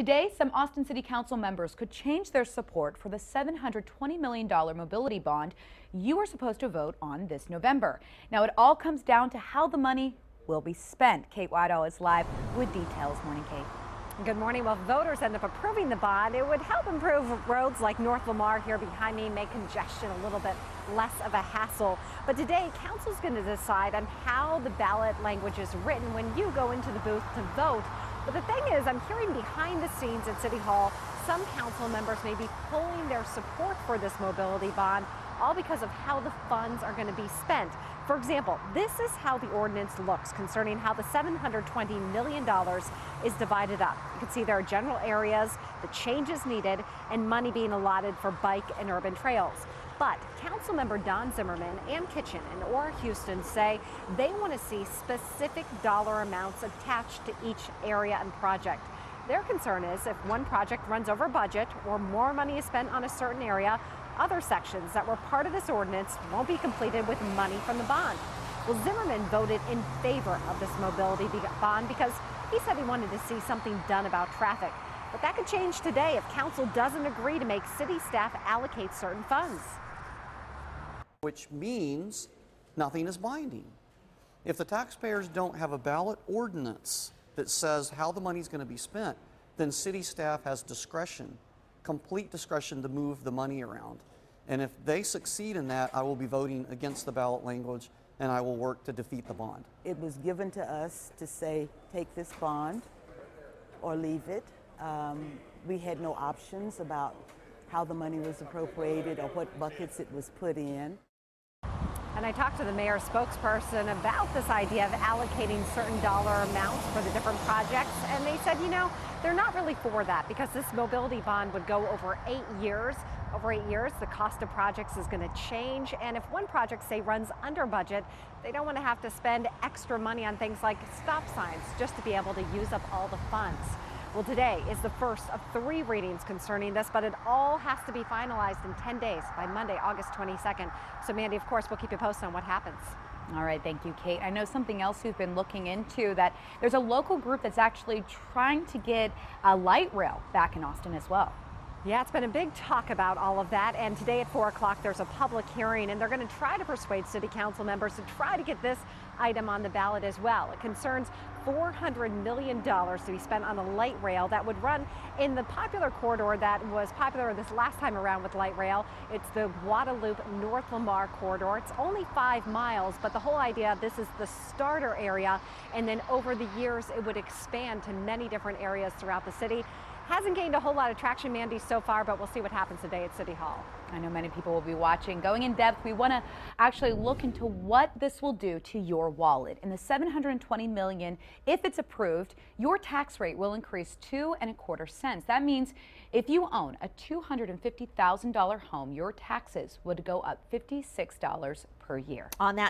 Today, some Austin City Council members could change their support for the $720 million mobility bond you are supposed to vote on this November. Now, it all comes down to how the money will be spent. Kate Whitehall is live with details. Morning, Kate. Good morning. Well, if voters end up approving the bond, it would help improve roads like North Lamar here behind me, make congestion a little bit less of a hassle. But today, council's going to decide on how the ballot language is written when you go into the booth to vote. But the thing is, I'm hearing behind the scenes at City Hall, some council members may be pulling their support for this mobility bond, all because of how the funds are going to be spent. For example, this is how the ordinance looks concerning how the $720 million is divided up. You can see there are general areas, the changes needed, and money being allotted for bike and urban trails. But Councilmember Don Zimmerman, Ann Kitchen, and Orr Houston say they want to see specific dollar amounts attached to each area and project. Their concern is if one project runs over budget or more money is spent on a certain area, other sections that were part of this ordinance won't be completed with money from the bond. Well, Zimmerman voted in favor of this mobility bond because he said he wanted to see something done about traffic. But that could change today if council doesn't agree to make city staff allocate certain funds. Which means nothing is binding. If the taxpayers don't have a ballot ordinance that says how the money is going to be spent, then city staff has discretion, complete discretion to move the money around. And if they succeed in that, I will be voting against the ballot language and I will work to defeat the bond. It was given to us to say, take this bond or leave it. We had no options about how the money was appropriated or what buckets it was put in. And I talked to the mayor's spokesperson about this idea of allocating certain dollar amounts for the different projects. And they said, you know, they're not really for that because this mobility bond would go over 8 years. Over 8 years, the cost of projects is going to change. And if one project, say, runs under budget, they don't want to have to spend extra money on things like stop signs just to be able to use up all the funds. Well, today is the first of 3 readings concerning this, but it all has to be finalized in 10 days by Monday, August 22nd. So, Mandy, of course, we'll keep you posted on what happens. All right, thank you, Kate. I know something else you've been looking into, that there's a local group that's actually trying to get a light rail back in Austin as well. Yeah, it's been a big talk about all of that, and today at 4 o'clock there's a public hearing, and they're going to try to persuade city council members to try to get this item on the ballot as well. It concerns $400 million to be spent on a light rail that would run in the popular corridor that was popular this last time around with light rail. It's the Guadalupe North Lamar corridor. It's only 5 miles, but the whole idea, this is the starter area, and then over the years it would expand to many different areas throughout the city. Hasn't gained a whole lot of traction, Mandy, so far, but we'll see what happens today at City Hall. I know many people will be watching. Going in depth, we want to actually look into what this will do to your wallet. And the $720 million, if it's approved, your tax rate will increase 2.25 cents. That means if you own a $250,000 home, your taxes would go up $56 per year. On that